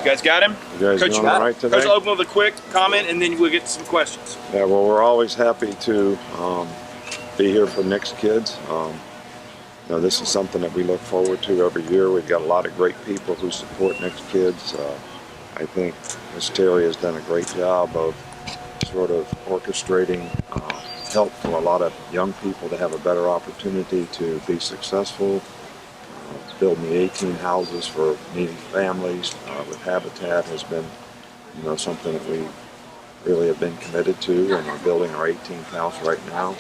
guys got him? You guys Coach, doing all right today? Coach, I'll open with a quick comment and then we'll get to some questions. Yeah, well, we're always happy to be here for Nick's kids. This is something that we look forward to every year. We've got a lot of great people who support Nick's kids. I think Ms. Terry has done a great job of sort of orchestrating help for a lot of young people to have a better opportunity to be successful. Building the 18 houses for needy families with Habitat has been, something that we really have been committed to, and we're building our 18th house right now.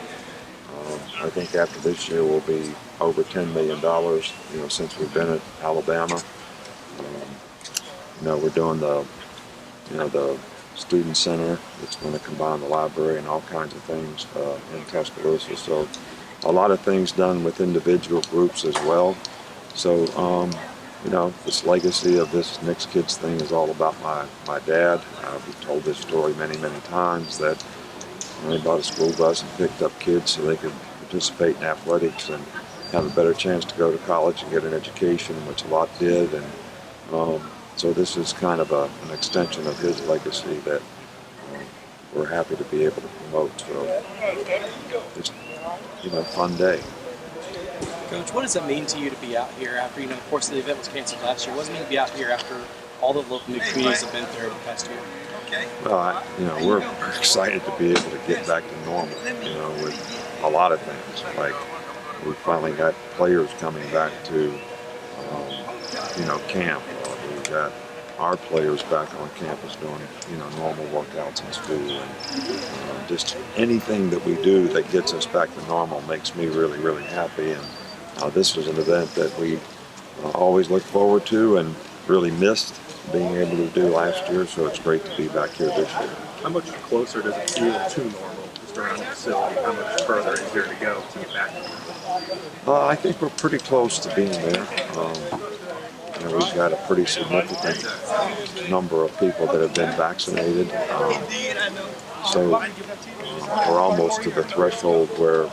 I think after this year we'll be over $10 million, since we've been at Alabama. We're doing the student center that's going to combine the library and all kinds of things in Tuscaloosa. So a lot of things done with individual groups as well. So, this legacy of this Nick's Kids thing is all about my dad. We've told this story many, many times that he bought a school bus and picked up kids so they could participate in athletics and have a better chance to go to college and get an education, which a lot did. And so this is kind of an extension of his legacy that we're happy to be able to promote. So it's, fun day. Coach, what does it mean to you to be out here after, of course the event was canceled last year. What does it mean to be out here after all the local communities have been through over the past year? Well, we're excited to be able to get back to normal, with a lot of things. Like we finally got players coming back to, camp. We've got our players back on campus doing, normal workouts in school. And just anything that we do that gets us back to normal makes me really, really happy. And this was an event that we always look forward to and really missed being able to do last year, so it's great to be back here this year. How much closer does it feel to normal just around the facility? How much further is there to go to get back to normal? I think we're pretty close to being there. We've got a pretty significant number of people that have been vaccinated. So we're almost to the threshold where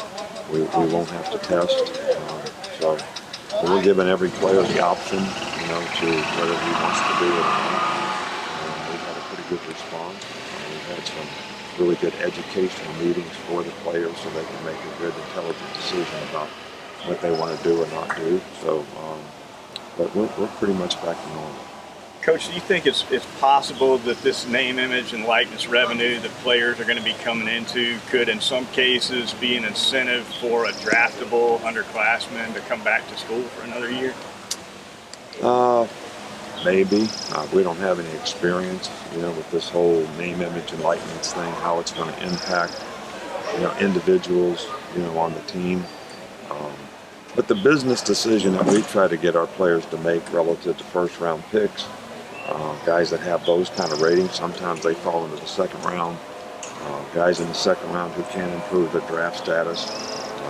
we won't have to test. So we're giving every player the option, to whether he wants to do it or not. We've had a pretty good response. We've had some really good educational meetings for the players so they can make a good, intelligent decision about what they want to do or not do. So, but we're pretty much back to normal. Coach, do you think it's possible that this name, image, and likeness revenue that players are going to be coming into could, in some cases, be an incentive for a draftable underclassman to come back to school for another year? Maybe. We don't have any experience, with this whole name, image, and likeness thing, how it's going to impact, individuals, on the team. But the business decision that we try to get our players to make relative to first-round picks, guys that have those kind of ratings, sometimes they fall into the second round. Guys in the second round who can improve their draft status,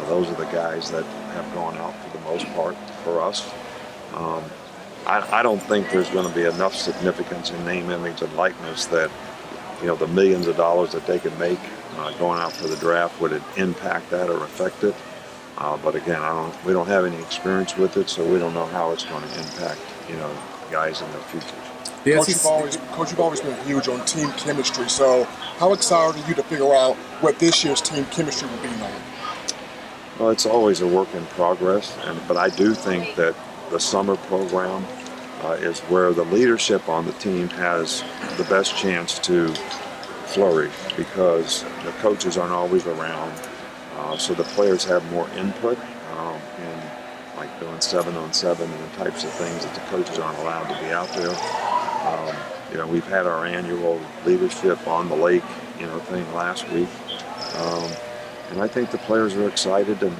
those are the guys that have gone out for the most part for us. I don't think there's going to be enough significance in name, image, and likeness that, the millions of dollars that they can make going out for the draft would impact that or affect it. But again, we don't have any experience with it, so we don't know how it's going to impact, guys in their futures. Coach, you've always been huge on team chemistry, so how excited are you to figure out what this year's team chemistry will be like? Well, it's always a work in progress, but I do think that the summer program is where the leadership on the team has the best chance to flourish because the coaches aren't always around. So the players have more input in like doing 7-on-7 and the types of things that the coaches aren't allowed to be out there. We've had our annual leadership on the lake, thing last week. And I think the players are excited and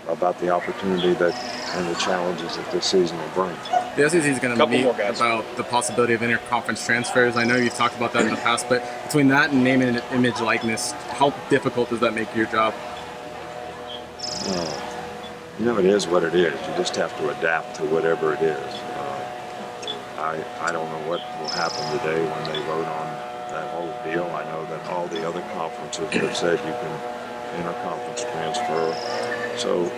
about the opportunity and the challenges that this season will bring. The SEC is going to meet about the possibility of interconference transfers. I know you've talked about that in the past, but between that and name and image likeness, how difficult does that make your job? It is what it is. You just have to adapt to whatever it is. I don't know what will happen today when they vote on that whole deal. I know that all the other conferences have said you can interconference transfer. So,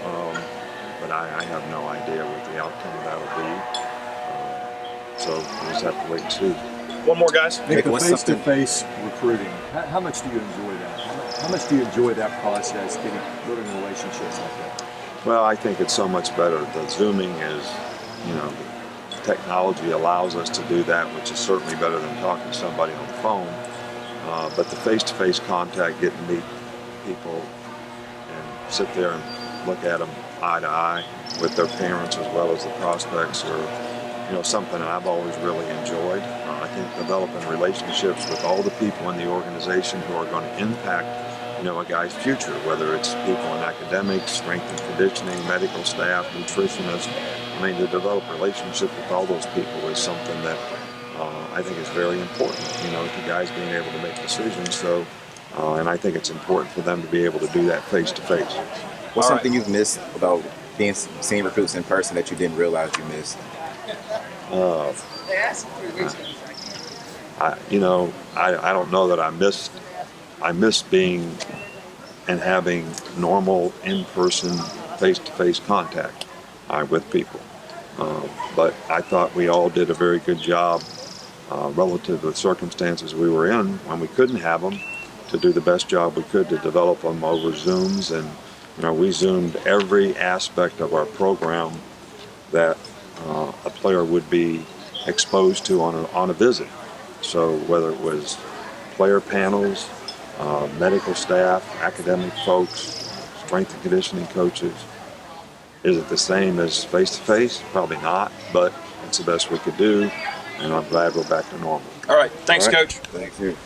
but I have no idea what the outcome of that will be. So we'll just have to wait and see. One more, guys. Nick, the what's something- face-to-face recruiting, how much do you enjoy that? How much do you enjoy that process, building relationships like that? Well, I think it's so much better. The Zooming is, technology allows us to do that, which is certainly better than talking to somebody on the phone. But the face-to-face contact, getting to meet people and sit there and look at them eye to eye with their parents as well as the prospects, are something that I've always really enjoyed. I think developing relationships with all the people in the organization who are going to impact a guy's future, whether it's people in academics, strength and conditioning, medical staff, nutritionists. I mean, to develop relationships with all those people is something that I think is very important, to guys being able to make decisions. So, and I think it's important for them to be able to do that face to face. What's something you've missed about seeing recruits in person that you didn't realize you missed? I don't know that I missed being and having normal in-person face-to-face contact with people. But I thought we all did a very good job relative to the circumstances we were in when we couldn't have them, to do the best job we could to develop them over Zooms. And we Zoomed every aspect of our program that a player would be exposed to on a visit. So whether it was player panels, medical staff, academic folks, strength and conditioning coaches. Is it the same as face-to-face? Probably not, but it's the best we could do, and I'm glad we're back to normal. All right. Thanks, All right. Coach. Thank you.